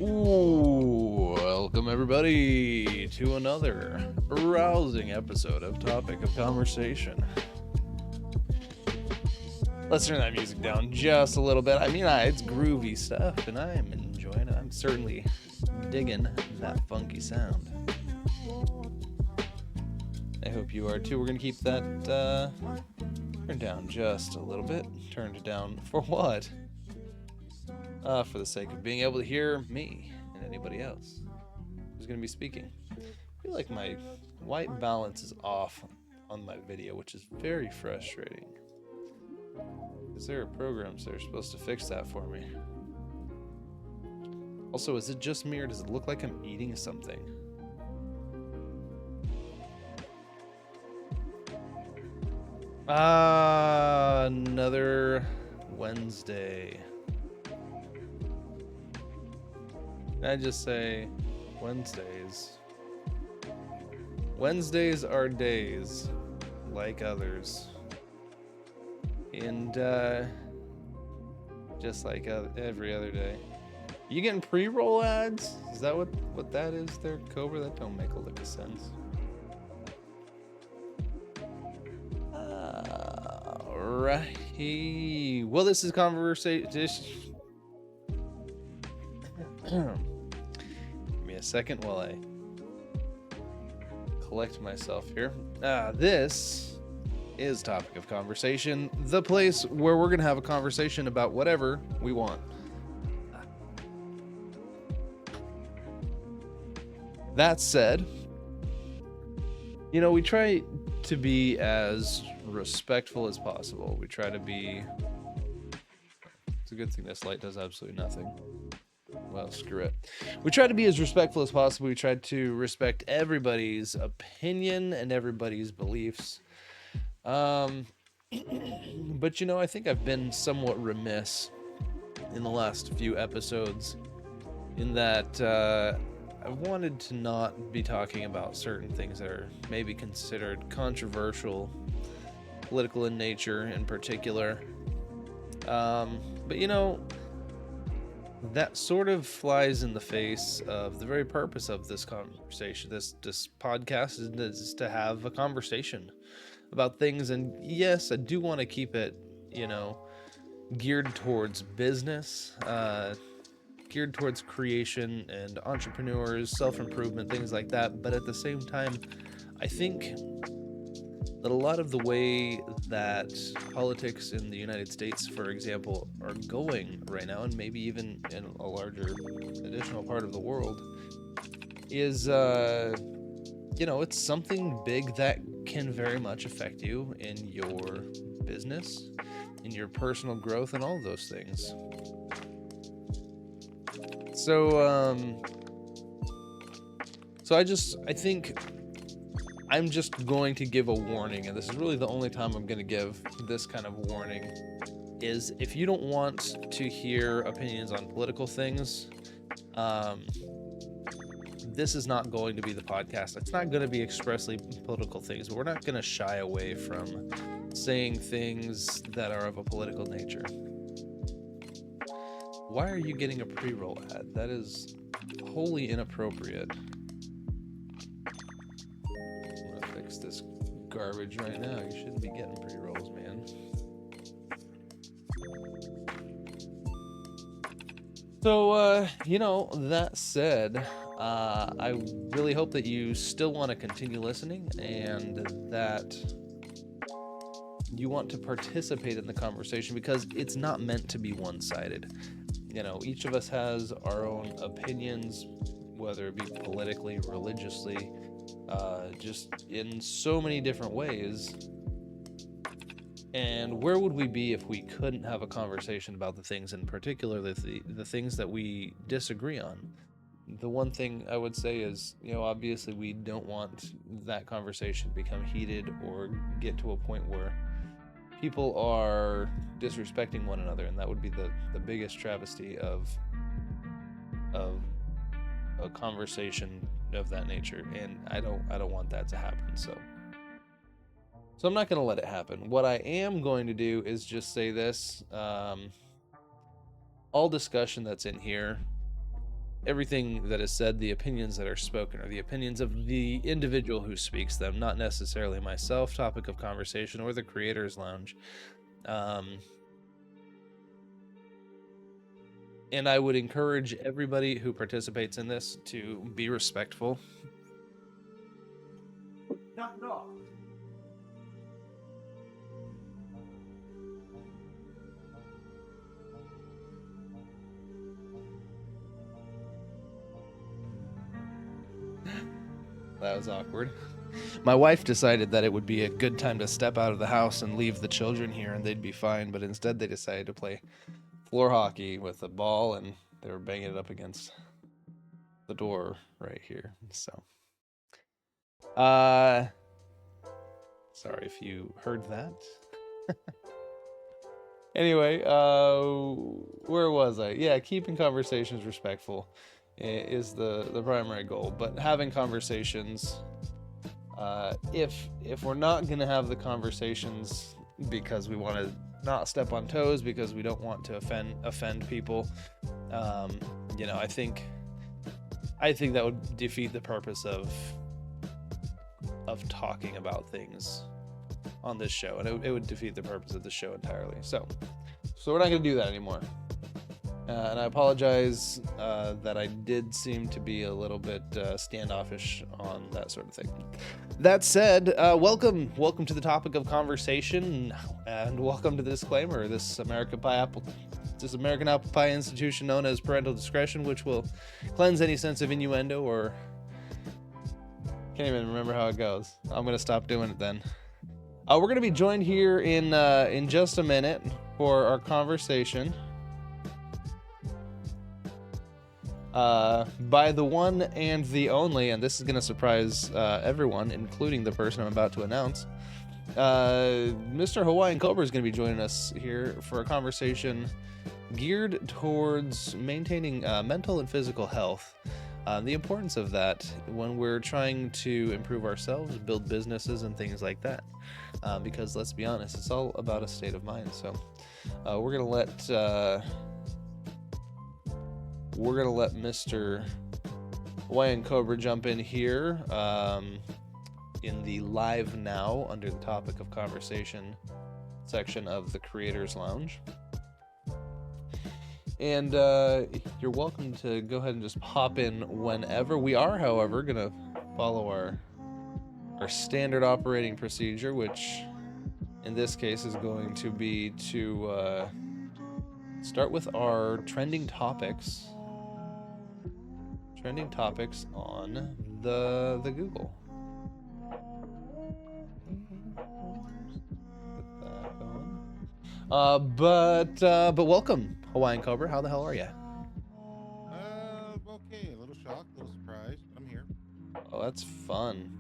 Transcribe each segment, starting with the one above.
Welcome everybody to another rousing episode of Topic of Conversation. Let's turn that music down just a little bit. I mean, it's groovy stuff and I'm enjoying it. I'm certainly digging that funky sound. I hope you are too. We're going to keep that turned down just a little bit. Turned it down for what? For the sake of being able to hear me and anybody else who's going to be speaking. I feel like my white balance is off on my video, which is very frustrating. Is there programs that are supposed to fix that for me? Also, is it just me or does it look like I'm eating something? Another Wednesday. Can I just say Wednesdays? Wednesdays are days like others. And just like every other day. You getting pre-roll ads? Is that what that is there, Cobra? That don't make a lick of sense. Alright. Well, this is conversation. Give me a second while I collect myself here. This is Topic of Conversation, the place where we're going to have a conversation about whatever we want. That said, you know, we try to be as respectful as possible. We try to be... It's a good thing this light does absolutely nothing. Well, screw it. We try to be as respectful as possible. We try to respect everybody's opinion and everybody's beliefs. But, you know, I think I've been somewhat remiss in the last few episodes in that I wanted to not be talking about certain things that are maybe considered controversial, political in nature in particular. But, you know, that sort of flies in the face of the very purpose of this conversation. This podcast is to have a conversation about things. And yes, I do want to keep it, you know, geared towards business, geared towards creation and entrepreneurs, self-improvement, things like that. But at the same time, I think that a lot of the way that politics in the United States, for example, are going right now, and maybe even in a larger additional part of the world, is, you know, it's something big that can very much affect you in your business, in your personal growth, and all of those things. So I think I'm just going to give a warning, and this is really the only time I'm going to give this kind of warning, is if you don't want to hear opinions on political things, this is not going to be the podcast. It's not going to be expressly political things. We're not going to shy away from saying things that are of a political nature. Why are you getting a pre-roll ad? That is wholly inappropriate. This garbage right now. You shouldn't be getting pre-rolls, man. So, that said, I really hope that you still want to continue listening and that you want to participate in the conversation, because it's not meant to be one-sided. Each of us has our own opinions, whether it be politically, religiously, just in so many different ways. And where would we be if we couldn't have a conversation about the things, in particular, the things that we disagree on? The one thing I would say is, obviously we don't want that conversation to become heated or get to a point where people are disrespecting one another, and that would be the biggest travesty of a conversation of that nature, and I don't want that to happen. So I'm not going to let it happen. What I am going to do is just say this: all discussion that's in here, everything that is said, the opinions that are spoken, are the opinions of the individual who speaks them, not necessarily myself, topic of conversation, or the Creators Lounge. And I would encourage everybody who participates in this to be respectful. Knock it off. That was awkward. My wife decided that it would be a good time to step out of the house and leave the children here and they'd be fine, but instead they decided to play floor hockey with a ball, and they were banging it up against the door right here. So, sorry if you heard that. Anyway, where was I? Yeah, keeping conversations respectful is the primary goal, but having conversations, if we're not going to have the conversations because we want to not step on toes, because we don't want to offend people, I think that would defeat the purpose of talking about things on this show, and it would defeat the purpose of the show entirely. So we're not going to do that anymore. And I apologize that I did seem to be a little bit standoffish on that sort of thing. That said, welcome to the topic of conversation, and welcome to the disclaimer. This American apple pie institution known as parental discretion, which will cleanse any sense of innuendo, or can't even remember how it goes. I'm gonna stop doing it then. We're gonna be joined here in just a minute for our conversation by the one and the only, and this is going to surprise everyone, including the person I'm about to announce. Mr. Hawaiian Cobra is going to be joining us here for a conversation geared towards maintaining mental and physical health. The importance of that when we're trying to improve ourselves, build businesses, and things like that. Because let's be honest, it's all about a state of mind. So we're going to let Mr. Hawaiian Cobra jump in here in the live now under the topic of conversation section of the Creators Lounge. And you're welcome to go ahead and just pop in whenever. We are, however, going to follow our standard operating procedure, which in this case is going to be to start with our trending topics on the Google. Get that going. But welcome, Hawaiian Cobra. How the hell are you? Okay, a little shocked, a little surprised, but I'm here. Oh, that's fun.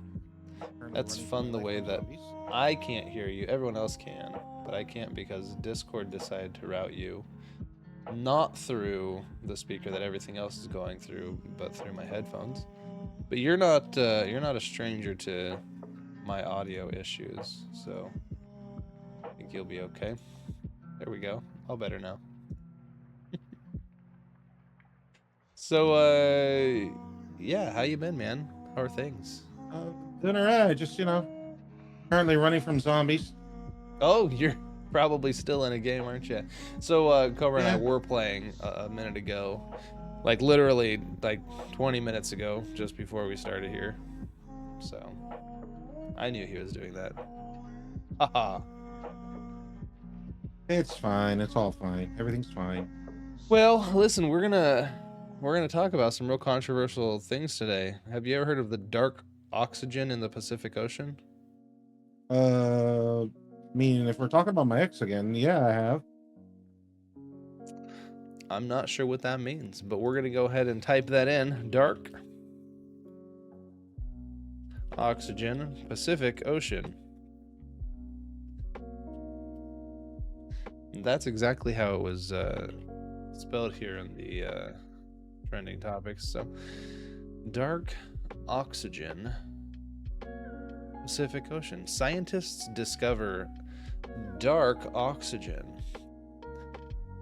Currently That's running fun from the way that zombies. I can't hear you. Everyone else can, but I can't because Discord decided to route you not through the speaker that everything else is going through, but through my headphones. But you're not a stranger to my audio issues, so I think you'll be okay. There we go. All better now. So yeah, how you been, man? How are things? Doing alright. Just currently running from zombies. Oh, Probably still in a game, aren't you? So Cobra and I Yeah. were playing a minute ago, like literally like 20 minutes ago, just before we started here. So I knew he was doing that. Haha. It's fine. It's all fine. Everything's fine. Well, listen, we're gonna talk about some real controversial things today. Have you ever heard of the dark oxygen in the Pacific Ocean? I mean, if we're talking about my ex again, yeah, I have. I'm not sure what that means, but we're gonna go ahead and type that in. Dark oxygen, Pacific Ocean. That's exactly how it was spelled here in the trending topics. So, dark oxygen, Pacific Ocean. Scientists discover dark oxygen,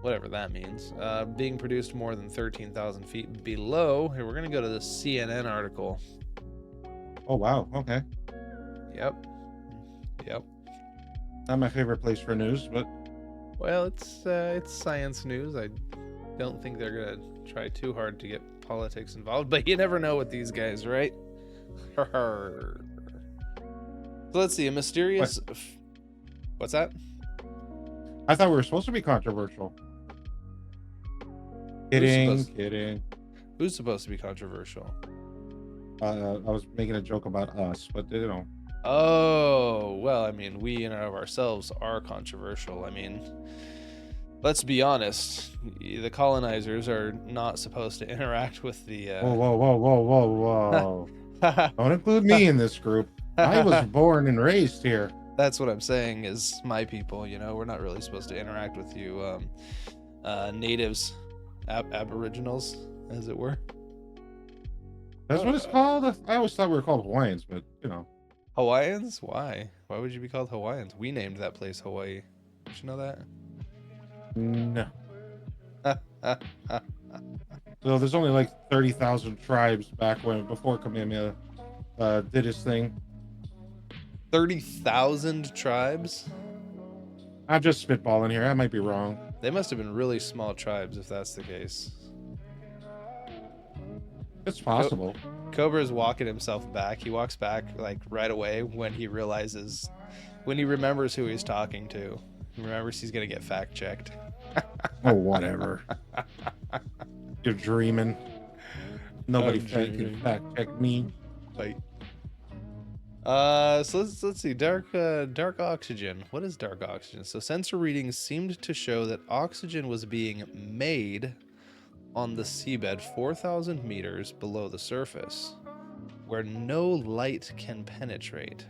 whatever that means, being produced more than 13,000 feet below. Here, we're going to go to the CNN article. Oh wow. Okay. Yep. Yep. Not my favorite place for news, but Well, it's science news. I don't think they're going to try too hard to get politics involved, but you never know with these guys, right? So let's see. A mysterious... What's that? I thought we were supposed to be controversial. Kidding. Who's supposed to be controversial? I was making a joke about us, but you know. Oh, well, I mean, we in and of ourselves are controversial. I mean, let's be honest. The colonizers are not supposed to interact with the... Whoa. Don't include me in this group. I was born and raised here. That's what I'm saying is my people, you know, we're not really supposed to interact with you natives, aboriginals, as it were. That's what it's called? I always thought we were called Hawaiians, but you know. Hawaiians? Why? Why would you be called Hawaiians? We named that place Hawaii. Did you know that? No. So there's only like 30,000 tribes back before Kamehameha did his thing. 30,000 tribes? I'm just spitballing here. I might be wrong. They must have been really small tribes if that's the case. It's possible. Cobra's walking himself back. He walks back like right away when he remembers who he's talking to. He remembers he's gonna get fact checked. Oh, whatever. You're dreaming. Nobody can fact check me. Like, so let's see. Dark oxygen. What is dark oxygen? So sensor readings seemed to show that oxygen was being made on the seabed 4,000 meters below the surface, where no light can penetrate.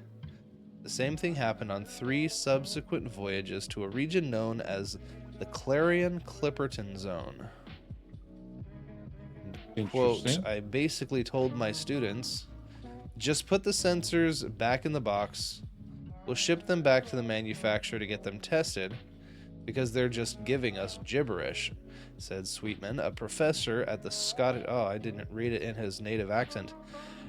The same thing happened on 3 subsequent voyages to a region known as the Clarion-Clipperton Zone. Quote, I basically told my students, just put the sensors back in the box. We'll ship them back to the manufacturer to get them tested because they're just giving us gibberish, said Sweetman, a professor at the Scottish... Oh, I didn't read it in his native accent.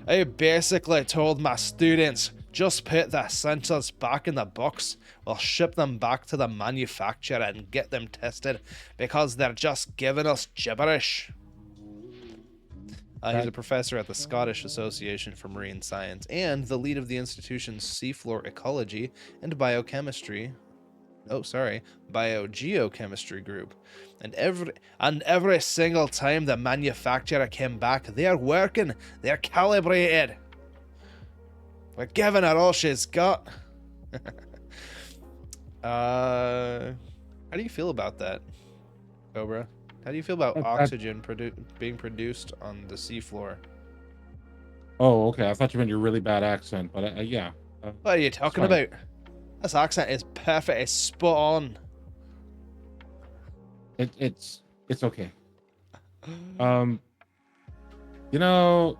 I basically told my students, just put the sensors back in the box. We'll ship them back to the manufacturer and get them tested because they're just giving us gibberish. He's a professor at the Scottish Association for Marine Science and the lead of the institution's seafloor ecology and biogeochemistry group. And every single time the manufacturer came back, they're working, they're calibrated. We're giving her all she's got. How do you feel about that, Cobra? How do you feel about oxygen being produced on the seafloor? Oh, okay. I thought you meant your really bad accent, but yeah. What are you talking about? This accent is perfect. It's spot on. It's okay. You know,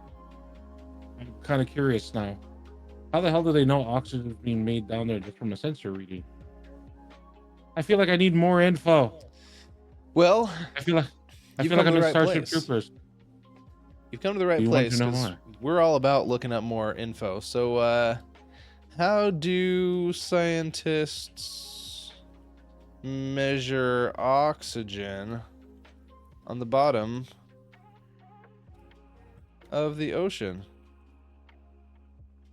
I'm kind of curious now. How the hell do they know oxygen is being made down there just from a sensor reading? I feel like I need more info. Well, I feel like I'm in Starship Troopers. You've come to the right place because we're all about looking up more info. So, how do scientists measure oxygen on the bottom of the ocean?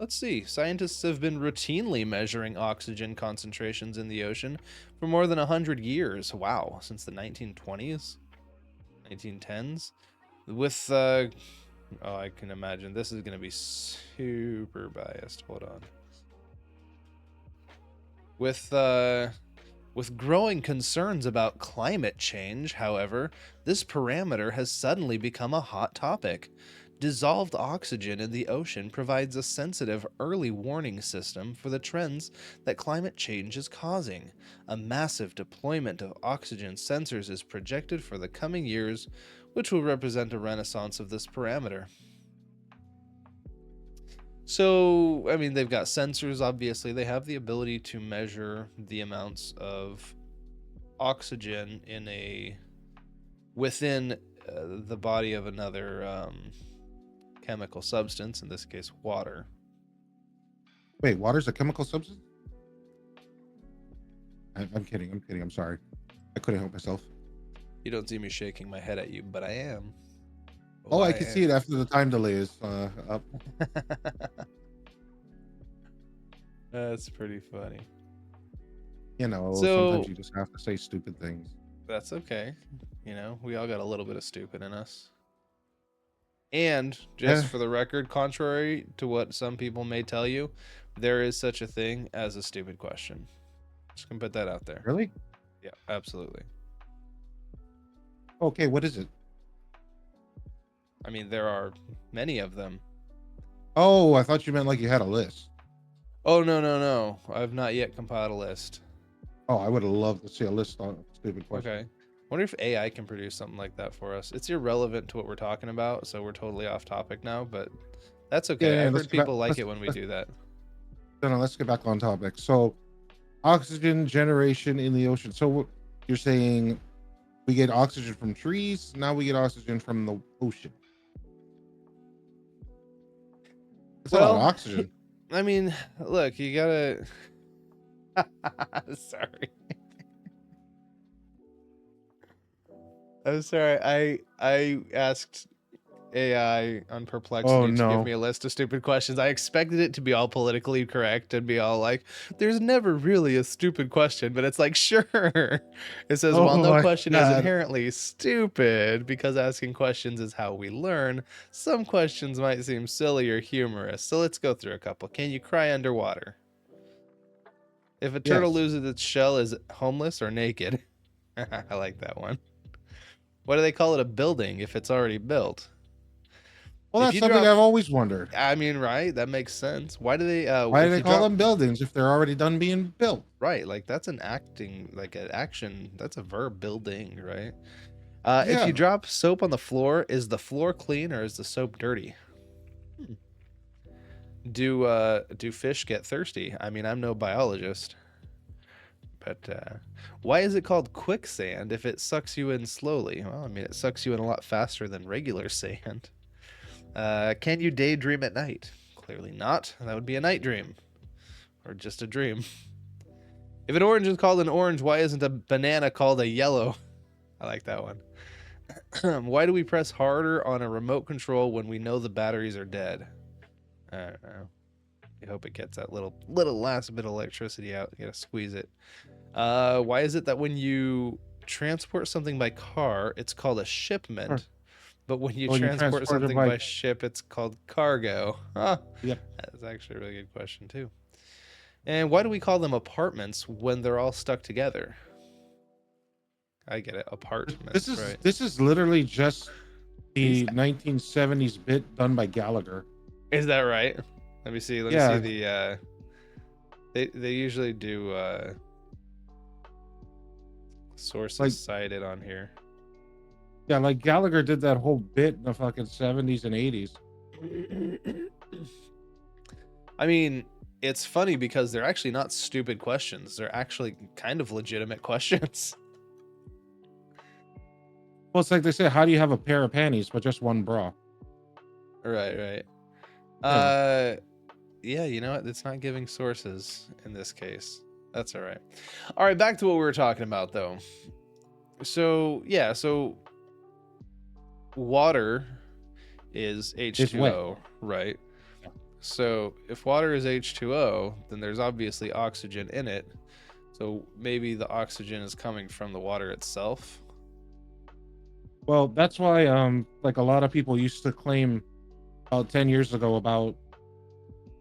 Let's see. Scientists have been routinely measuring oxygen concentrations in the ocean for more than 100 years. Wow, since the 1920s, 1910s. With, oh, I can imagine this is going to be super biased. Hold on. With growing concerns about climate change, however, this parameter has suddenly become a hot topic. Dissolved oxygen in the ocean provides a sensitive early warning system for the trends that climate change is causing. A massive deployment of oxygen sensors is projected for the coming years, which will represent a renaissance of this parameter. So, I mean, they've got sensors, obviously. They have the ability to measure the amounts of oxygen within the body of another chemical substance, in this case water. Wait, water's a chemical substance? I'm kidding. I'm sorry. I couldn't help myself. You don't see me shaking my head at you, but I am. Oh, I can see it after the time delay is up. That's pretty funny. You know, So, sometimes you just have to say stupid things. That's okay. You know, we all got a little bit of stupid in us. And just for the record, contrary to what some people may tell you, there is such a thing as a stupid question. Just gonna put that out there. Really? Yeah, absolutely. Okay, what is it? I mean, there are many of them. Oh, I thought you meant like you had a list. Oh, no. I've not yet compiled a list. Oh, I would have loved to see a list on stupid questions. Okay. Wonder if AI can produce something like that for us. It's irrelevant to what we're talking about, so we're totally off topic now, but that's okay. Yeah, I've heard people like it when we do that. No, let's get back on topic. So, oxygen generation in the ocean. So, you're saying we get oxygen from trees, now we get oxygen from the ocean. It's a lot of oxygen. I mean, look, you gotta. Sorry. I'm sorry. I asked AI on Perplexity to give me a list of stupid questions. I expected it to be all politically correct and be all like, "There's never really a stupid question," but it's like, sure. It says, "While no question is inherently stupid, because asking questions is how we learn, some questions might seem silly or humorous. So let's go through a couple. Can you cry underwater? If a turtle loses its shell, is it homeless or naked?" I like that one. Why do they call it a building if it's already built? Well, that's something I've always wondered. I mean, right? That makes sense. Why do they call them buildings if they're already done being built? Right, like that's an action. That's a verb, building, right? If you drop soap on the floor, is the floor clean or is the soap dirty? Do fish get thirsty? I mean, I'm no biologist. But why is it called quicksand if it sucks you in slowly? Well, I mean, it sucks you in a lot faster than regular sand. Can you daydream at night? Clearly not. That would be a night dream. Or just a dream. If an orange is called an orange, why isn't a banana called a yellow? I like that one. Why do we press harder on a remote control when we know the batteries are dead? I don't know. I hope it gets that little last bit of electricity out. You gotta squeeze it. Why is it that when you transport something by car, it's called a shipment, but when you transport something by ship, it's called cargo? Huh. Yep. That's actually a really good question too. And why do we call them apartments when they're all stuck together? I get it. Apartments. This is literally just the 1970s bit done by Gallagher. Is that right? Let me see. Let me see the. They usually do sources cited on here. Yeah, like Gallagher did that whole bit in the fucking 70s and 80s. I mean, it's funny because they're actually not stupid questions. They're actually kind of legitimate questions. Well, it's like they say, how do you have a pair of panties but just one bra? Right. Yeah, you know what? It's not giving sources in this case. That's all right. All right, back to what we were talking about though. So yeah, so water is It's wet. H2O, right? Yeah. So if water is H2O, then there's obviously oxygen in it. So maybe the oxygen is coming from the water itself. Well, that's why like a lot of people used to claim about 10 years ago about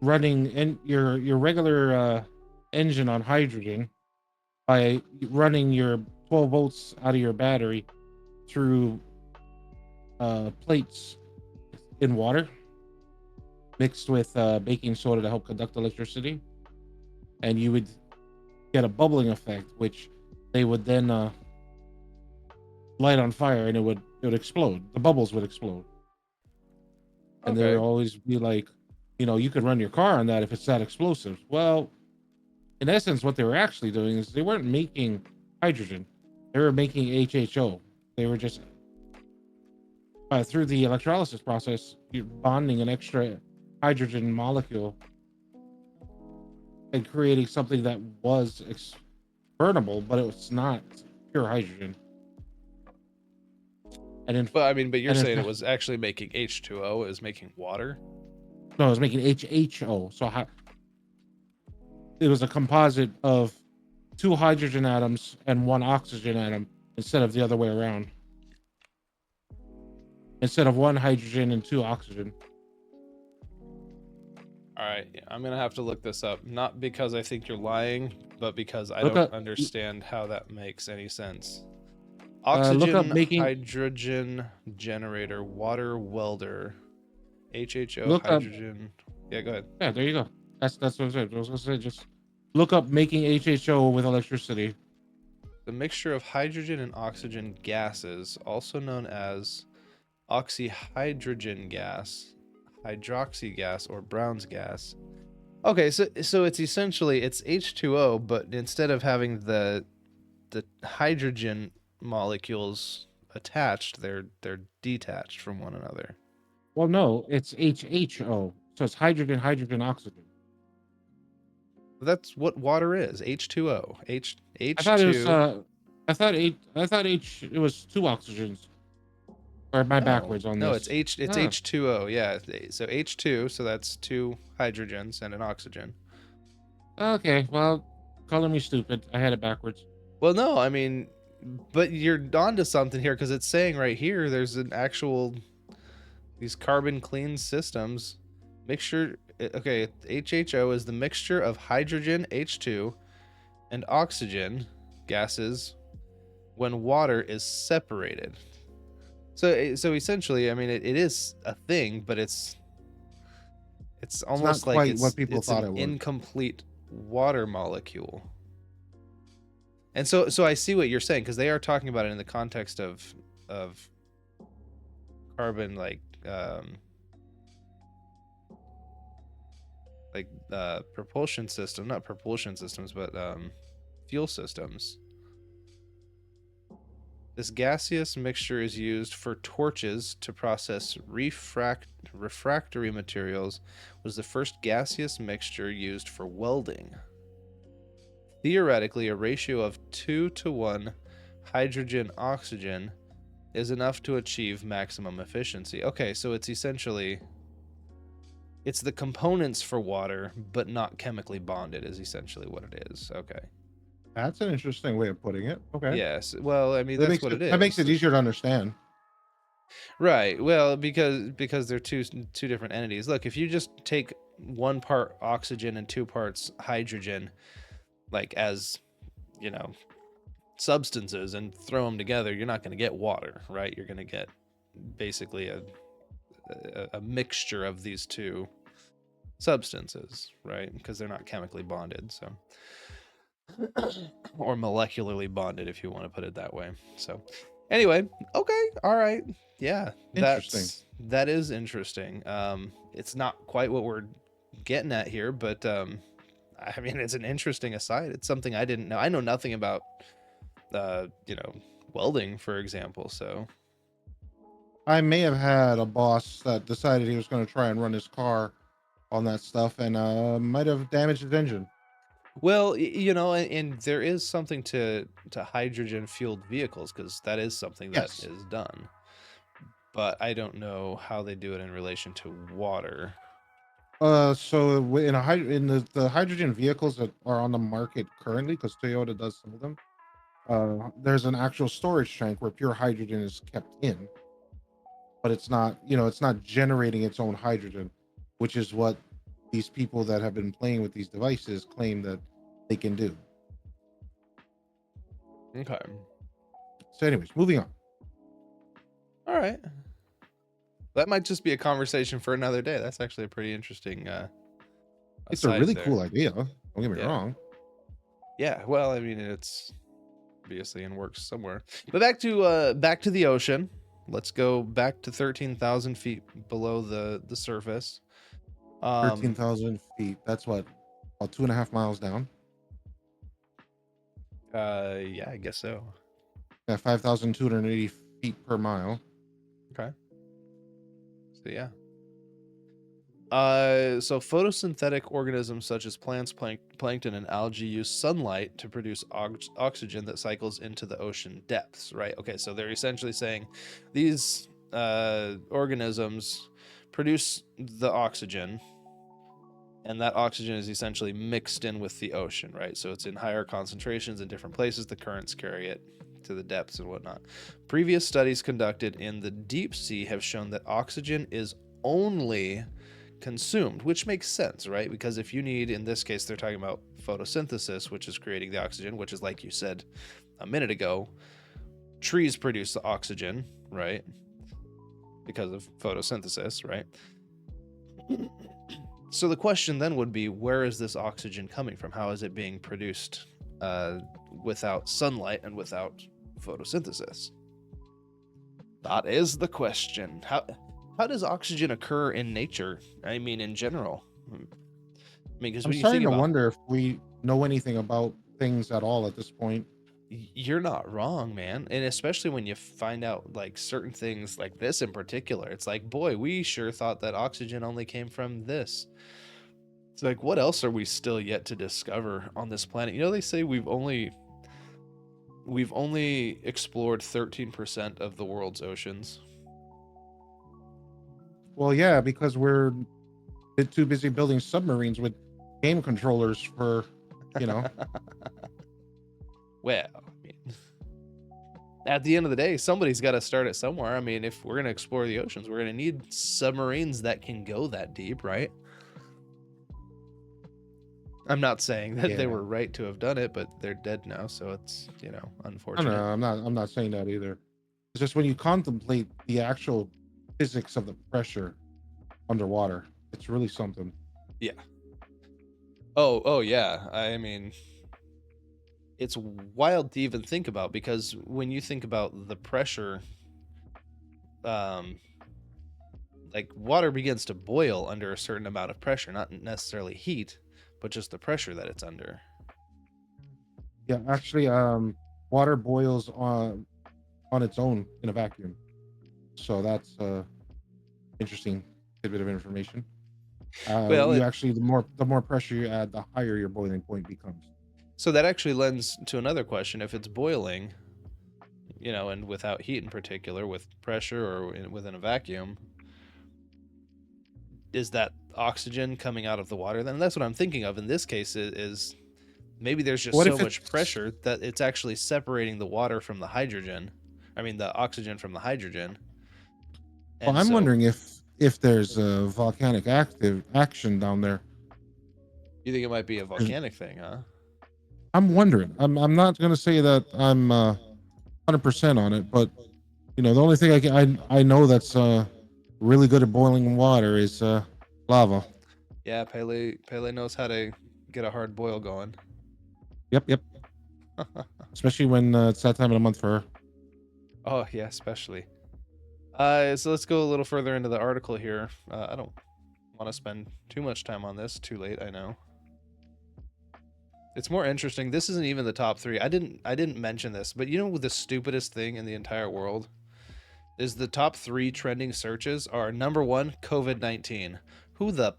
running in your regular engine on hydrogen by running your 12 volts out of your battery through plates in water mixed with baking soda to help conduct electricity, and you would get a bubbling effect, which they would then light on fire, and it would explode. The bubbles would explode, and there would Okay. always be like, you could run your car on that if it's that explosive. Well, in essence, what they were actually doing is they weren't making hydrogen; they were making HHO. They were just through the electrolysis process, you're bonding an extra hydrogen molecule and creating something that was burnable, but it was not pure hydrogen. And in But I mean, but you're and in saying it fact, was actually making H2O, it was making water? no, it was making HHO. So it was a composite of two hydrogen atoms and one oxygen atom instead of the other way around. Instead of one hydrogen and two oxygen. All right, yeah, I'm gonna have to look this up. Not because I think you're lying, but because I Look don't up, understand how that makes any sense. look up Oxygen making, hydrogen generator, water welder, HHO look up. hydrogen. Yeah, go ahead. Yeah, there you go. That's what I said. I was gonna say just look up making HHO with electricity. The mixture of hydrogen and oxygen gases, also known as oxyhydrogen gas, hydroxy gas, or Brown's gas. Okay, so it's essentially it's H2O, but instead of having the hydrogen molecules attached, they're detached from one another. Well, no, it's HHO. So it's hydrogen, hydrogen, oxygen. That's what water is. H2O. H I thought it was H2. it was two oxygens. Or am I No. backwards on No, it's this? it's Ah, H2O. Yeah. So H2, so that's two hydrogens and an oxygen. okay. Well, color me stupid. I had it backwards. Well, no, I mean, but you're onto something here because it's saying right here there's an actual these carbon clean systems mixture. Okay, HHO is the mixture of hydrogen H2 and oxygen gases when water is separated. So essentially, I mean, it is a thing, but it's It's not almost like quite what people it's thought an it was. incomplete water molecule. And so I see what you're saying because they are talking about it in the context of carbon propulsion system, not propulsion systems, but fuel systems. This gaseous mixture is used for torches to process refractory materials. Was the first gaseous mixture used for welding. Theoretically, a ratio of 2-to-1 hydrogen oxygen is enough to achieve maximum efficiency. Okay, so it's essentially it's the components for water, but not chemically bonded is essentially what it is. Okay. That's an interesting way of putting it. Okay. Yes. Well, I mean that's what it That makes is. it easier to understand. Right. Well, because they're two different entities. Look, if you just take one part oxygen and two parts hydrogen, like as you know, substances, and throw them together, you're not going to get water, right? You're going to get basically a mixture of these two substances, right? Because they're not chemically bonded, so or molecularly bonded, if you want to put it that way. So, anyway, okay, all right, yeah, Interesting. that is interesting. It's not quite what we're getting at here, but I mean, it's an interesting aside. It's something I didn't know. I know nothing about, you know, welding, for example. So, I may have had a boss that decided he was going to try and run his car on that stuff and might have damaged his engine. Well, and there is something to hydrogen fueled vehicles because that is something that Yes. is done. But I don't know how they do it in relation to water. So in in the hydrogen vehicles that are on the market currently, because Toyota does some of them, there's an actual storage tank where pure hydrogen is kept in, but it's not, it's not generating its own hydrogen, which is what these people that have been playing with these devices claim that they can do. Okay. So, anyways, moving on. All right. That might just be a conversation for another day. That's actually a pretty interesting It's a aside really there. cool idea. Don't get me Yeah. wrong. Yeah. Well, I mean, it's obviously in works somewhere. But back to the ocean. Let's go back to 13,000 feet below the surface. 13,000 feet. That's what, about 2.5 miles down. Yeah, I guess so. Yeah, 5,280 feet per mile. Okay. So yeah. So photosynthetic organisms such as plants, plankton, and algae use sunlight to produce oxygen that cycles into the ocean depths, right? Okay, so they're essentially saying these organisms produce the oxygen, and that oxygen is essentially mixed in with the ocean, right? So it's in higher concentrations in different places. The currents carry it to the depths and whatnot. Previous studies conducted in the deep sea have shown that oxygen is only consumed, which makes sense, right? Because if you need, in this case, they're talking about photosynthesis, which is creating the oxygen, which is like you said a minute ago, trees produce the oxygen, right? Because of photosynthesis, right? So the question then would be, where is this oxygen coming from? How is it being produced without sunlight and without photosynthesis? That is the question. How does oxygen occur in nature? I mean, in general. I mean, because I'm when you starting think to about, wonder if we know anything about things at all at this point. you're not wrong, man. And especially when you find out like certain things like this in particular, it's like, boy, we sure thought that oxygen only came from this. It's like, what else are we still yet to discover on this planet? They say we've only explored 13% of the world's oceans. Well, yeah, because we're a bit too busy building submarines with game controllers for, you know. Well, I mean, at the end of the day, somebody's got to start it somewhere. I mean, if we're going to explore the oceans, we're going to need submarines that can go that deep, right? I'm not saying that they Yeah. were right to have done it, but they're dead now, so it's, I don't know. unfortunate. I'm not saying that either. It's just when you contemplate the actual physics of the pressure underwater, it's really something. Yeah. Oh yeah. I mean, it's wild to even think about because when you think about the pressure, um, like water begins to boil under a certain amount of pressure, not necessarily heat, but just the pressure that it's under. Yeah, actually, water boils on its own in a vacuum. So that's interesting tidbit of information. Well, You actually, the more pressure you add, the higher your boiling point becomes. so that actually lends to another question. If it's boiling, and without heat in particular, with pressure or within a vacuum, is that oxygen coming out of the water? Then that's what I'm thinking of in this case is maybe there's just What so if much it's pressure that it's actually separating the water from the hydrogen. I mean, the oxygen from the hydrogen. Well, And I'm so wondering if there's a volcanic active action down there. you think it might be a 'Cause volcanic thing, huh? I'm wondering. I'm not gonna say that I'm 100% on it, but the only thing I know that's really good at boiling water is lava. Yeah, Pele knows how to get a hard boil going. Yep, yep. Especially when it's that time of the month for her. Oh yeah, especially. So let's go a little further into the article here. I don't want to spend too much time on this. Too late, I know. It's more interesting. This isn't even the top 3. I didn't mention this, but the stupidest thing in the entire world is the top 3 trending searches are number 1, COVID-19. Who the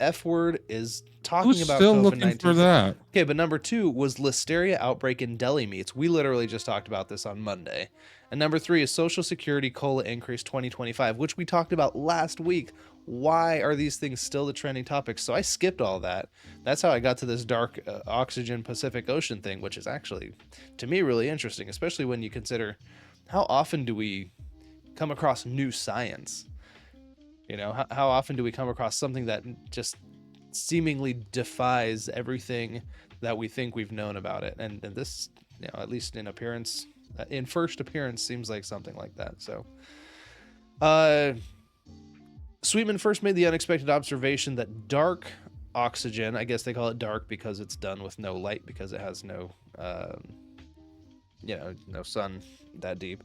F word is talking Who's about still COVID-19. looking for that? Okay, but number 2 was listeria outbreak in deli meats. We literally just talked about this on Monday. And number 3 is Social Security COLA increase 2025, which we talked about last week. Why are these things still the trending topics? So I skipped all that. That's how I got to this dark oxygen Pacific Ocean thing, which is actually, to me, really interesting, especially when you consider how often do we come across new science? You know, how often do we come across something that just seemingly defies everything that we think we've known about it? And this, you know, at least in appearance, in first appearance, seems like something like that. So, Sweetman first made the unexpected observation that dark oxygen, I guess they call it dark because it's done with no light, because it has no, no sun that deep,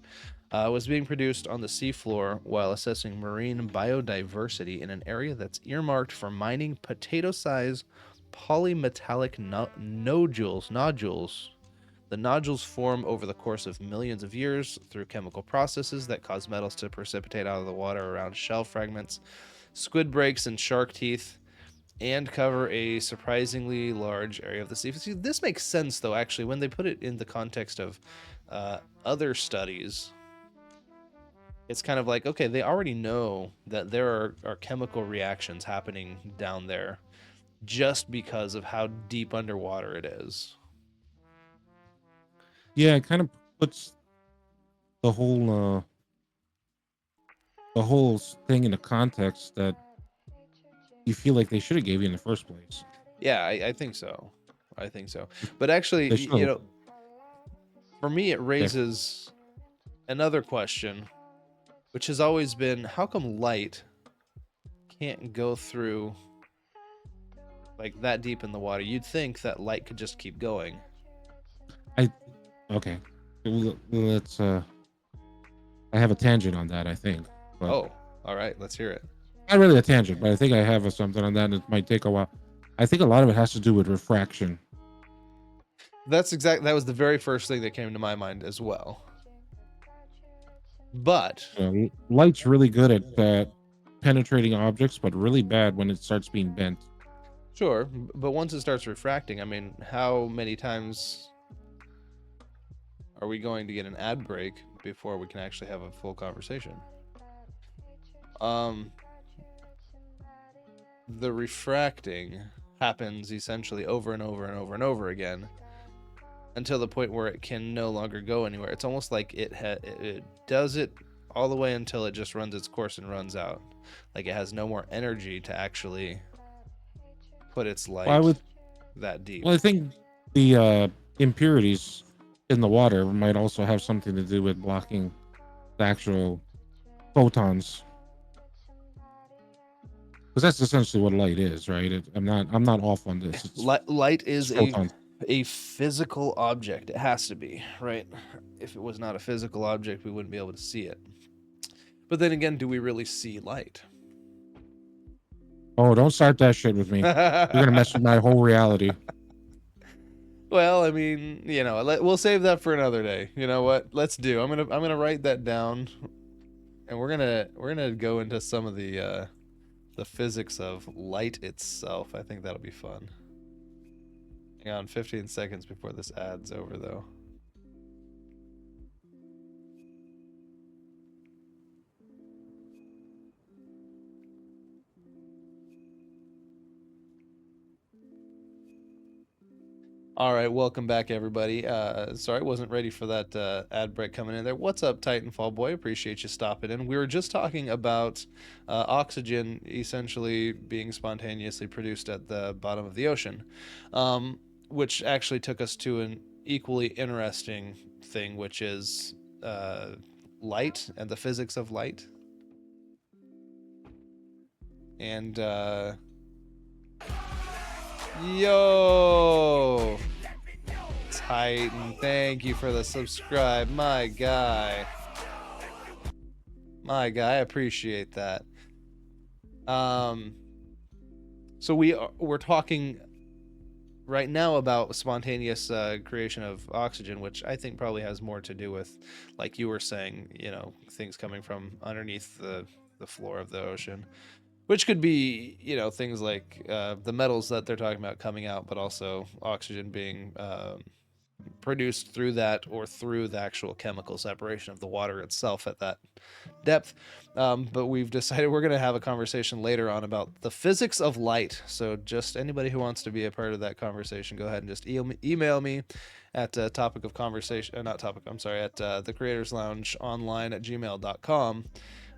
was being produced on the seafloor while assessing marine biodiversity in an area that's earmarked for mining potato-sized polymetallic nodules. The nodules form over the course of millions of years through chemical processes that cause metals to precipitate out of the water around shell fragments, squid breaks, and shark teeth, and cover a surprisingly large area of the sea. See, this makes sense, though, actually, when they put it in the context of other studies. It's kind of like, okay, they already know that there are chemical reactions happening down there just because of how deep underwater it is. Yeah, it kind of puts the whole thing in a context that you feel like they should have gave you in the first place. Yeah, I think so. I think so. But actually, They should have. for me, it raises another question, which has always been, how come light can't go through like that deep in the water? You'd think that light could just keep going. Okay. Let's I have a tangent on that, I think. But Oh, all right, let's hear it. not really a tangent, but I think I have something on that, and it might take a while. I think a lot of it has to do with refraction. That was the very first thing that came to my mind as well. But Light's really good at penetrating objects, but really bad when it starts being bent. sure, but once it starts refracting, I mean, how many times are we going to get an ad break before we can actually have a full conversation? The refracting happens essentially over and over and over and over again until the point where it can no longer go anywhere. It's almost like it does it all the way until it just runs its course and runs out. Like it has no more energy to actually put its light that deep. Well, I think the impurities in the water might also have something to do with blocking the actual photons, because that's essentially what light is, right? I'm not off on this. Light is photons. a physical object. It has to be, right? If it was not a physical object, we wouldn't be able to see it. But then again, do we really see light? Oh, don't start that shit with me. You're gonna mess with my whole reality. Well, I mean, we'll save that for another day. You know what? Let's do. I'm gonna write that down, and we're gonna go into some of the physics of light itself. I think that'll be fun. Hang on, 15 seconds before this ad's over, though. All right, welcome back, everybody. Sorry, I wasn't ready for that ad break coming in there. What's up, Titanfall boy? Appreciate you stopping in. We were just talking about oxygen essentially being spontaneously produced at the bottom of the ocean, which actually took us to an equally interesting thing, which is light and the physics of light. And yo, Titan, thank you for the subscribe, my guy. I appreciate that. So we're talking right now about spontaneous creation of oxygen, which I think probably has more to do with, like you were saying, things coming from underneath the floor of the ocean. which could be, things like the metals that they're talking about coming out, but also oxygen being produced through that or through the actual chemical separation of the water itself at that depth. But we've decided we're going to have a conversation later on about the physics of light. So just anybody who wants to be a part of that conversation, go ahead and just email me at topic of conversation, not topic, I'm sorry, at the creators lounge online at gmail.com.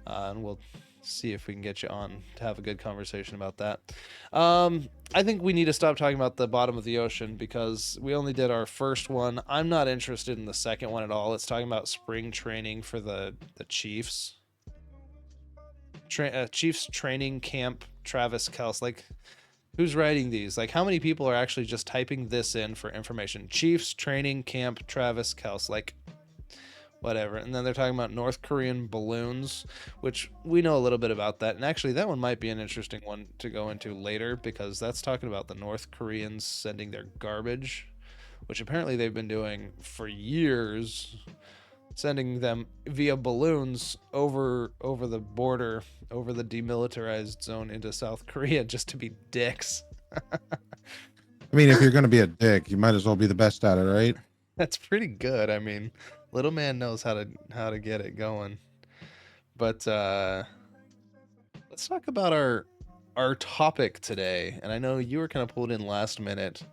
And we'll see if we can get you on to have a good conversation about that. I think we need to stop talking about the bottom of the ocean because we only did our first one. I'm not interested in the second one at all. It's talking about spring training for the Chiefs. Chiefs training camp, Travis Kelce. Like, who's writing these? Like, how many people are actually just typing this in for information? Chiefs training camp, Travis Kelce. Like, whatever. And then they're talking about North Korean balloons, which we know a little bit about that. And actually, that one might be an interesting one to go into later because that's talking about the North Koreans sending their garbage, which apparently they've been doing for years, sending them via balloons over the border, over the demilitarized zone into South Korea just to be dicks. I mean, if you're going to be a dick, you might as well be the best at it, right? That's pretty good. I mean, little man knows how to get it going. But let's talk about our topic today. And I know you were kind of pulled in last minute.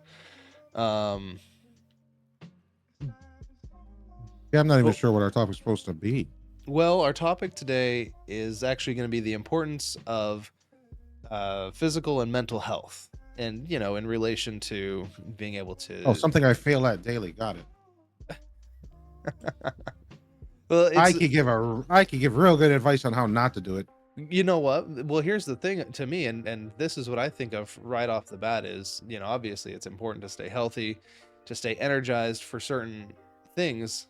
Yeah, I'm not even Oh. sure what our topic's supposed to be. Well, our topic today is actually going to be the importance of physical and mental health, and in relation to being able to. Oh, something I fail at daily. Got it. Well, I could give real good advice on how not to do it. You know what? Well, here's the thing to me, and this is what I think of right off the bat is, obviously it's important to stay healthy, to stay energized for certain things.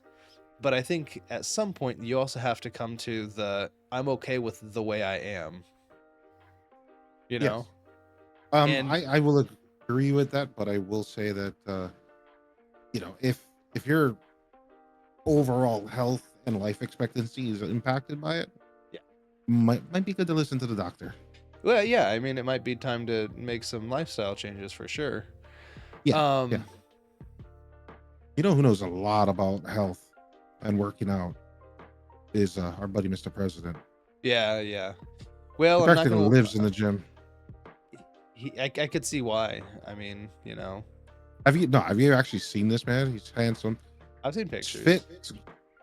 But I think at some point you also have to come to I'm okay with the way I am. Yes. And I will agree with that, but I will say that if your overall health and life expectancy is impacted by it, yeah, might be good to listen to the doctor. well, yeah, I mean, it might be time to make some lifestyle changes for sure. Yeah. You know who knows a lot about health and working out is our buddy Mr. President. Yeah. Well, He I'm not practically gonna. lives in the gym. I could see why. I mean, Have you actually seen this man? He's handsome. I've seen He's pictures. fit.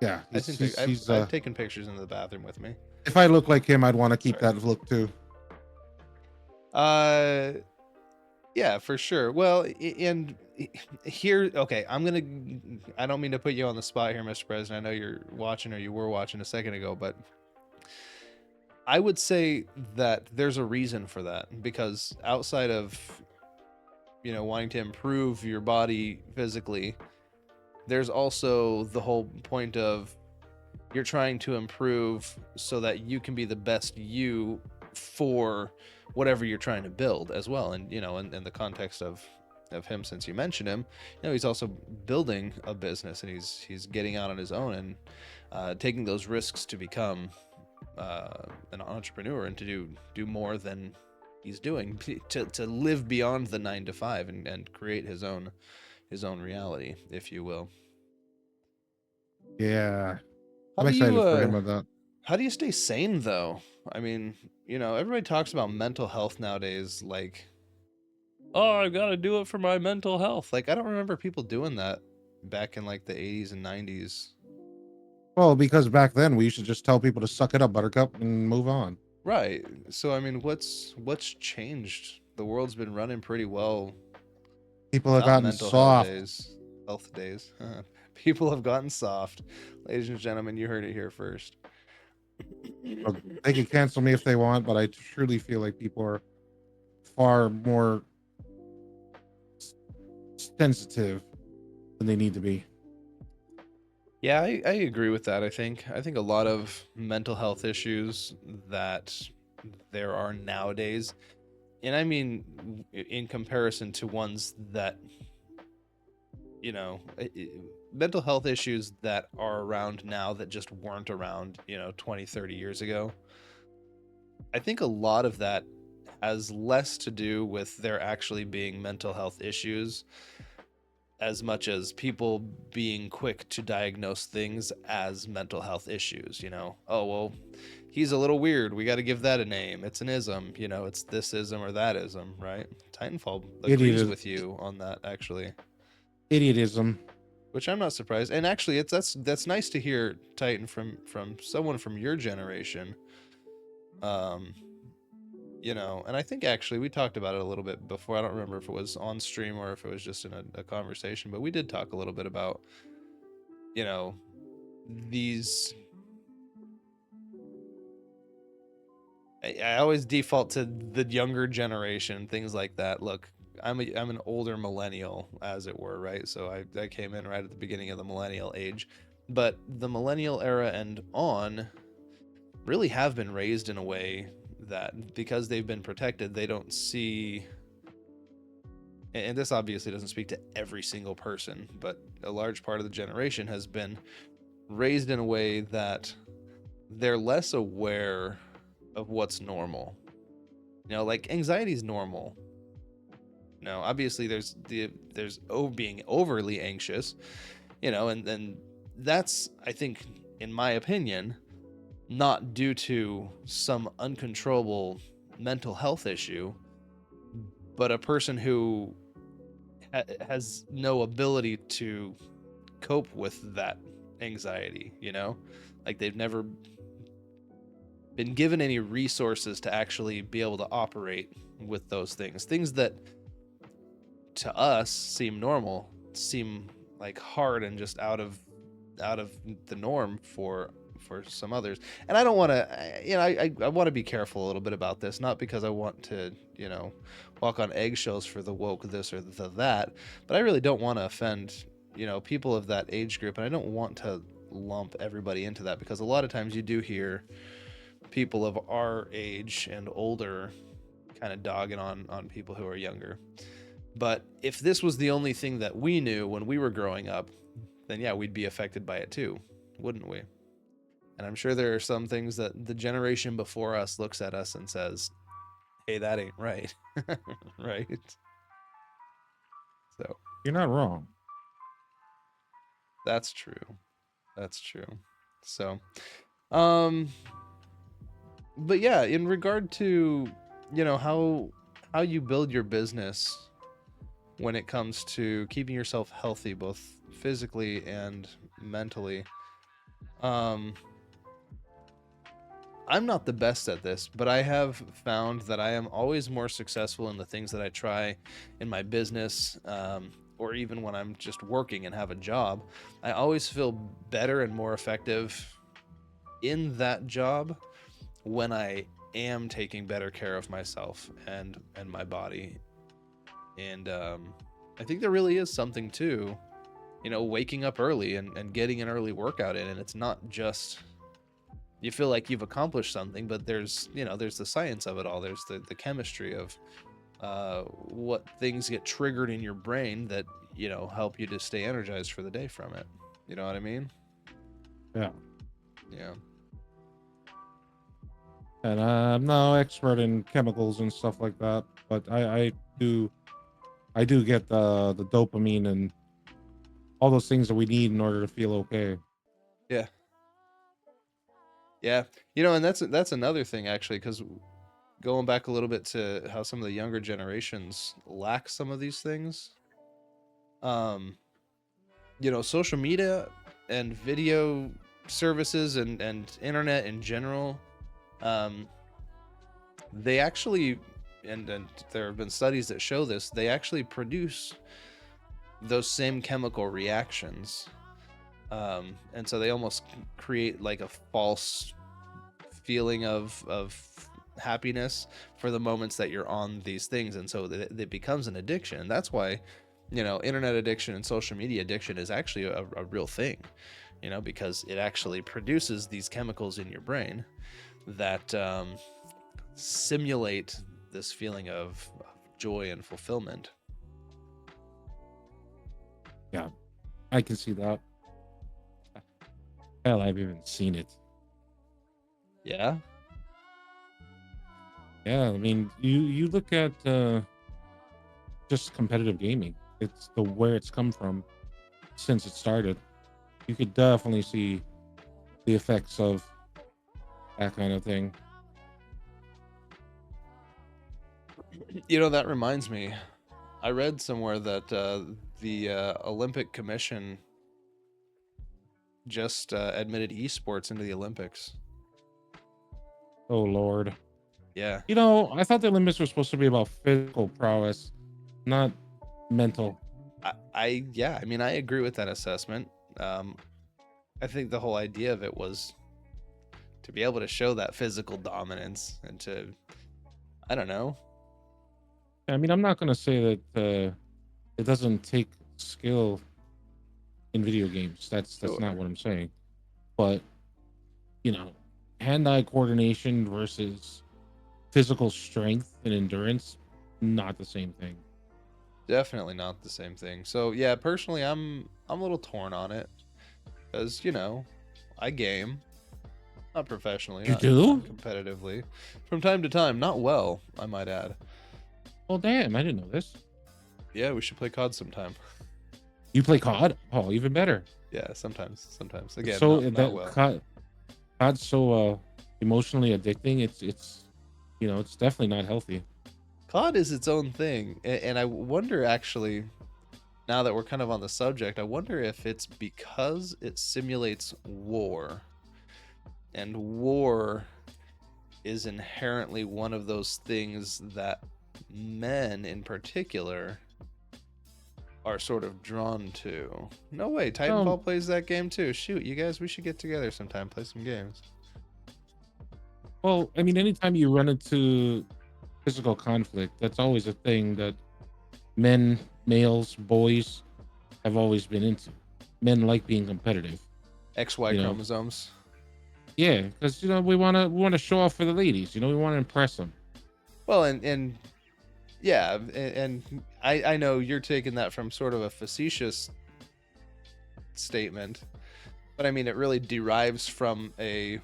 Yeah, I've taken pictures in the bathroom with me. if I look like him, I'd want to keep that look too. Yeah, for sure. Well, and here, okay, I don't mean to put you on the spot here, Mr. President. I know you're watching, or you were watching a second ago, but I would say that there's a reason for that, because outside of, wanting to improve your body physically, there's also the whole point of you're trying to improve so that you can be the best you for whatever you're trying to build as well. And in the context of him, since you mentioned him, he's also building a business, and he's getting out on his own and taking those risks to become an entrepreneur and to do more than he's doing, to live beyond the 9 to 5 and create his own reality, if you will. Yeah, How I'm do excited you for him with that. how do you stay sane though? I mean, everybody talks about mental health nowadays, like, oh, I gotta do it for my mental health. Like, I don't remember people doing that back in like the 80s and 90s. Well, because back then we used to just tell people to suck it up, Buttercup, and move on. Right. So I mean, what's changed? The world's been running pretty well. People have Without gotten mental soft. health days. People have gotten soft. Ladies and gentlemen, you heard it here first. They can cancel me if they want, but I truly feel like people are far more sensitive than they need to be. Yeah, I agree with that. I think a lot of mental health issues that there are nowadays, and I mean in comparison to ones that, mental health issues that are around now that just weren't around, 20, 30 years ago. I think a lot of that has less to do with there actually being mental health issues as much as people being quick to diagnose things as mental health issues, you know. Oh, well, he's a little weird. We got to give that a name. It's an ism, you know, it's this ism or that ism, right? Titanfall agrees Idiot, with you on that actually, idiotism. which I'm not surprised. And actually it's that's nice to hear, Titan, from someone from your generation. Um you know, and I think actually we talked about it a little bit before. I don't remember if it was on stream or if it was just in a conversation, but we did talk a little bit about, you know, these. I always default to the younger generation, things like that. Look, I'm an older millennial, as it were, right? So I came in right at the beginning of the millennial age, but the millennial era and on really have been raised in a way that because they've been protected, they don't see. And this obviously doesn't speak to every single person, but a large part of the generation has been raised in a way that they're less aware of what's normal. You know, like anxiety is normal. No, obviously there's being overly anxious, you know, and then that's, I think, in my opinion, not due to some uncontrollable mental health issue, but a person who has no ability to cope with that anxiety, you know? Like they've never been given any resources to actually be able to operate with those things. Things that to us seem normal, seem like hard and just out of the norm for some others. And I don't want to, you know, I want to be careful a little bit about this, not because I want to, you know, walk on eggshells for the woke this or the that, but I really don't want to offend, you know, people of that age group, and I don't want to lump everybody into that, because a lot of times you do hear people of our age and older kind of dogging on people who are younger. But if this was the only thing that we knew when we were growing up, then yeah, we'd be affected by it too, wouldn't we? And I'm sure there are some things that the generation before us looks at us and says, hey, that ain't right. Right? So You're not wrong. that's true. That's true. So, um, but yeah, in regard to, you know, how you build your business when it comes to keeping yourself healthy, both physically and mentally, um, I'm not the best at this, but I have found that I am always more successful in the things that I try in my business, or even when I'm just working and have a job. I always feel better and more effective in that job when I am taking better care of myself and my body. And I think there really is something to, you know, waking up early and getting an early workout in. And it's not just you feel like you've accomplished something, but there's, you know, there's the science of it all. There's the chemistry of what things get triggered in your brain that, you know, help you to stay energized for the day from it. You know what I mean? Yeah. Yeah. And I'm no expert in chemicals and stuff like that, but I do get the dopamine and all those things that we need in order to feel okay. Yeah. Yeah. You know, and that's another thing actually, because going back a little bit to how some of the younger generations lack some of these things. Um, you know, social media and video services and internet in general, um, they actually, and there have been studies that show this, they actually produce those same chemical reactions. And so they almost create like a false feeling of happiness for the moments that you're on these things, and so it becomes an addiction. That's why, you know, internet addiction and social media addiction is actually a real thing, you know, because it actually produces these chemicals in your brain that simulate this feeling of joy and fulfillment. Yeah, I can see that. Hell, I've even seen it. Yeah. Yeah, I mean, you look at just competitive gaming. It's the where it's come from since it started. You could definitely see the effects of that kind of thing. You know, that reminds me. I read somewhere that the Olympic Commission just admitted esports into the Olympics. Oh Lord. Yeah. You know, I thought the Olympics were supposed to be about physical prowess, not mental. Yeah, I mean, I agree with that assessment. Um, I think the whole idea of it was to be able to show that physical dominance and to, I don't know. I mean, I'm not gonna say that it doesn't take skill in video games. That's not Sure. what I'm saying. But you know, hand-eye coordination versus physical strength and endurance, not the same thing. Definitely not the same thing. So yeah, personally, I'm a little torn on it because I game, not professionally, You not do? competitively, from time to time, not well, I might add. Well, damn, I didn't know this. Yeah, we should play COD sometime. You play COD? Oh, even better. Yeah, sometimes. It's Again, so not that well. COD's so emotionally addicting. It's it's definitely not healthy. COD is its own thing, and I wonder actually, now that we're kind of on the subject, I wonder if it's because it simulates war, and war is inherently one of those things that men in particular are sort of drawn to. No way, Um, Titanfall plays that game too. Shoot, you guys, we should get together sometime, play some games. well, I mean, anytime you run into physical conflict, that's always a thing that men, males, boys have always been into. Men like being competitive, XY you know. chromosomes. Yeah, because we wanna show off for the ladies. We want to impress them. Well, and yeah, and I know you're taking that from sort of a facetious statement, but I mean it really derives from a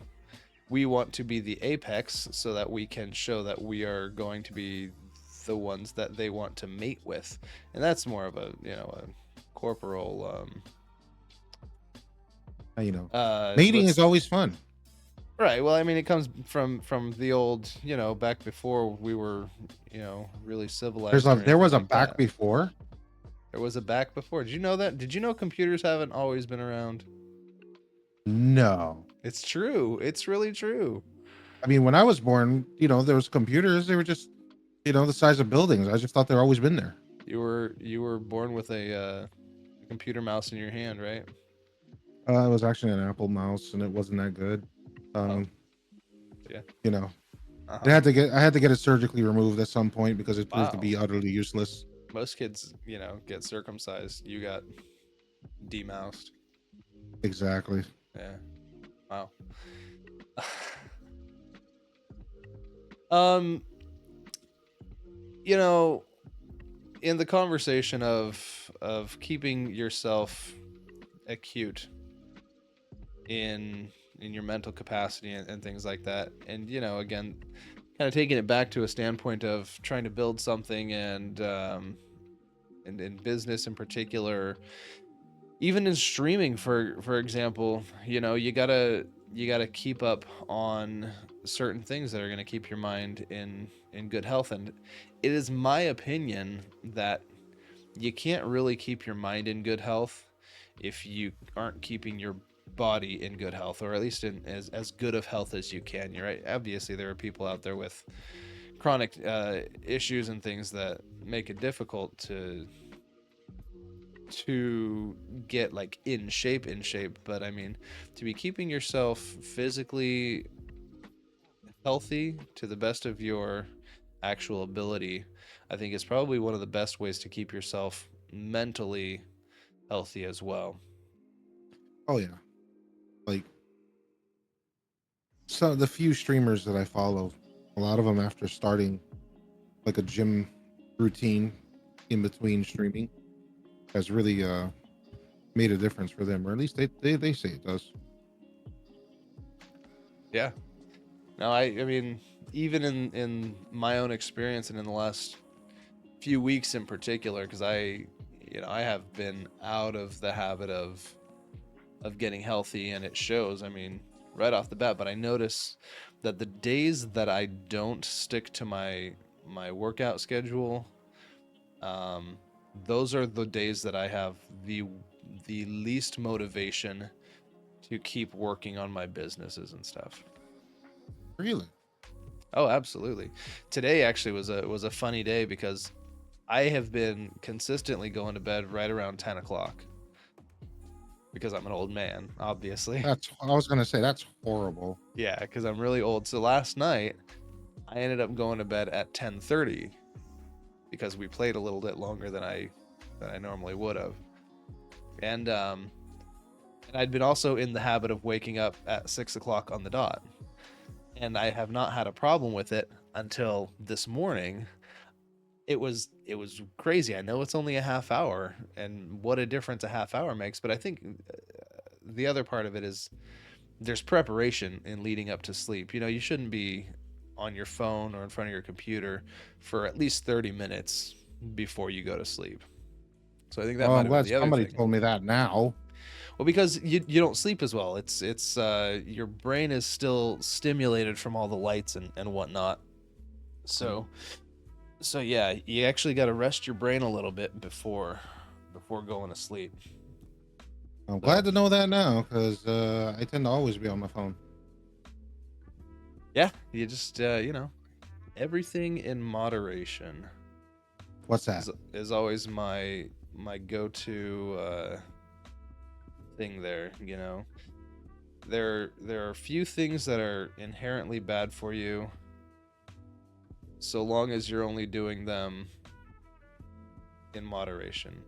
we want to be the apex so that we can show that we are going to be the ones that they want to mate with, and that's more of a a corporal Mating is let's always fun. right. Well, I mean, it comes from the old, back before we were, really civilized or There anything was a like back that. before. There was a back before. Did you know that? Did you know computers haven't always been around? No. It's true. It's really true. I mean, when I was born, there was computers. They were just, the size of buildings. I just thought they've always been there. You were born with a computer mouse in your hand, right? It was actually an Apple mouse, and it wasn't that good. Oh, Um, yeah. you know, Uh-huh. I had to get it surgically removed at some point because it proved to Wow. be utterly useless. Most kids, get circumcised. You got demoused. Exactly. Yeah. Wow. um, you know, in the conversation of keeping yourself acute in your mental capacity and things like that, and again, kind of taking it back to a standpoint of trying to build something and in business in particular, even in streaming, for example, you gotta keep up on certain things that are going to keep your mind in good health, and it is my opinion that you can't really keep your mind in good health if you aren't keeping your body in good health, or at least in as good of health as you can. You're right, obviously there are people out there with chronic issues and things that make it difficult to get like in shape, but I mean, to be keeping yourself physically healthy to the best of your actual ability, I think is probably one of the best ways to keep yourself mentally healthy as well. Oh yeah. Like, so the few streamers that I follow, a lot of them after starting like a gym routine in between streaming has really made a difference for them, or at least they say it does. Yeah. No, I mean, even in my own experience and in the last few weeks in particular, because I have been out of the habit of getting healthy, and it shows. I mean, right off the bat. But I notice that the days that I don't stick to my workout schedule, um, those are the days that I have the least motivation to keep working on my businesses and stuff. Really? Oh, absolutely. Today actually was a funny day because I have been consistently going to bed right around 10 o'clock because I'm an old man, obviously. I was gonna say that's horrible. Yeah, because I'm really old. So last night I ended up going to bed at 10:30 because we played a little bit longer than I normally would have. And I'd been also in the habit of waking up at 6 o'clock on the dot. And I have not had a problem with it until this morning. It was crazy. I know it's only a half hour, and what a difference a half hour makes. But I think the other part of it is there's preparation in leading up to sleep. You shouldn't be on your phone or in front of your computer for at least 30 minutes before you go to sleep. So I think that Well, might I'm have been glad the other somebody thing. told me that now. Well, because you don't sleep as well. It's your brain is still stimulated from all the lights and whatnot. So yeah, you actually got to rest your brain a little bit before going to sleep. I'm glad to know that now because I tend to always be on my phone. Yeah, you just everything in moderation What's that? is always my go-to thing there. There are few things that are inherently bad for you, so long as you're only doing them in moderation.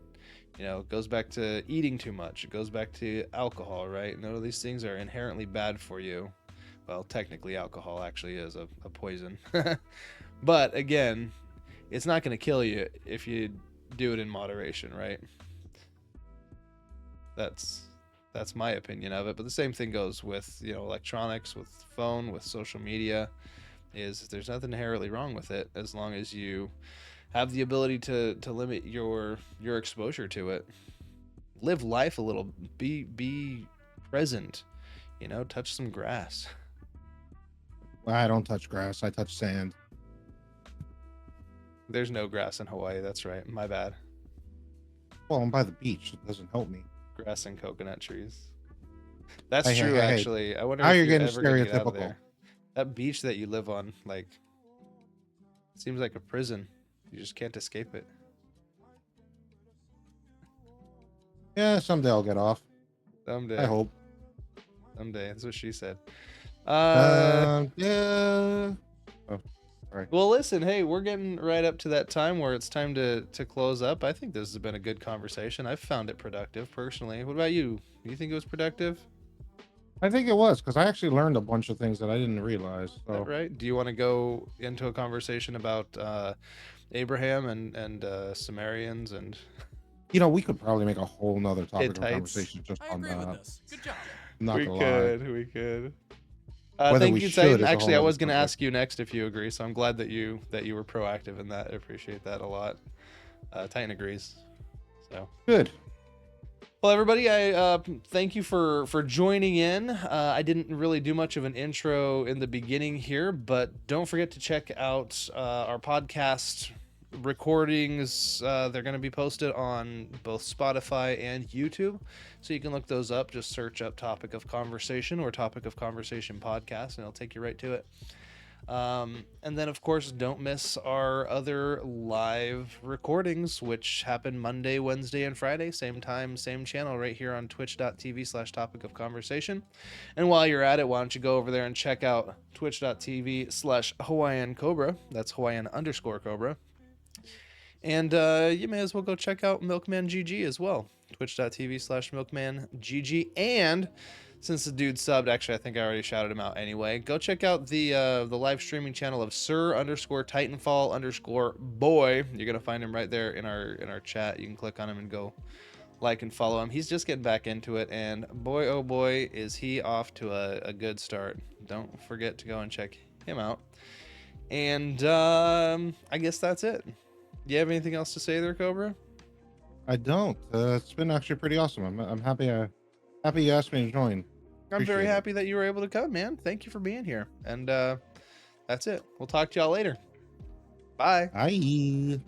It goes back to eating too much. It goes back to alcohol, right? None of these things are inherently bad for you. Well, technically, alcohol actually is a poison. But again, it's not going to kill you if you do it in moderation, right? That's my opinion of it. But the same thing goes with electronics, with phone, with social media. Is there's nothing inherently wrong with it as long as you have the ability to limit your exposure to it. Live life a little. Be present. Touch some grass. Well, I don't touch grass. I touch sand. There's no grass in Hawaii. That's right. My bad. Well, I'm by the beach. It doesn't help me. Grass and coconut trees. That's Hey, hey, true, hey, hey. actually. I wonder Now if you're you're getting ever gonna get out of stereotypical. there. That beach that you live on, seems like a prison. You just can't escape it. Yeah, someday I'll get off. Someday. I hope. Someday. That's what she said. Yeah. Oh, sorry. Well, listen, hey, we're getting right up to that time where it's time to close up. I think this has been a good conversation. I've found it productive, personally. What about you? Do you think it was productive? I think it was because I actually learned a bunch of things that I didn't realize. Is that So right? Do you want to go into a conversation about Abraham and Sumerians and we could probably make a whole nother topic of Hittites? conversation just I on agree with that. this. Good job. I'm not we gonna could, lie. we could. Whether Thank we you, should Titan. is a Actually, I whole was other going to subject. ask you next if you agree, so I'm glad that you were proactive in that. I appreciate that a lot. Titan agrees. So Good. well, everybody, I thank you for joining in. I didn't really do much of an intro in the beginning here, but don't forget to check out our podcast recordings. They're going to be posted on both Spotify and YouTube, so you can look those up. Just search up Topic of Conversation or Topic of Conversation podcast, and it'll take you right to it. And then, of course, don't miss our other live recordings, which happen Monday, Wednesday, and Friday, same time, same channel, right here on twitch.tv/topic of conversation. And while you're at it, why don't you go over there and check out twitch.tv/Hawaiian Cobra. That's Hawaiian_Cobra. And you may as well go check out Milkman GG as well. Twitch.tv/Milkman GG. And since the dude subbed, actually, I think I already shouted him out anyway. Go check out the live streaming channel of Sir_Titanfall_boy. You're gonna find him right there in our chat. You can click on him and go like and follow him. He's just getting back into it, and boy, oh boy, is he off to a good start. Don't forget to go and check him out. And I guess that's it. You have anything else to say there, Cobra? I don't. It's been actually pretty awesome. I'm happy. Happy you asked me to join. I'm very Appreciate it. happy that you were able to come, man. Thank you for being here. And that's it. We'll talk to y'all later. Bye. Bye.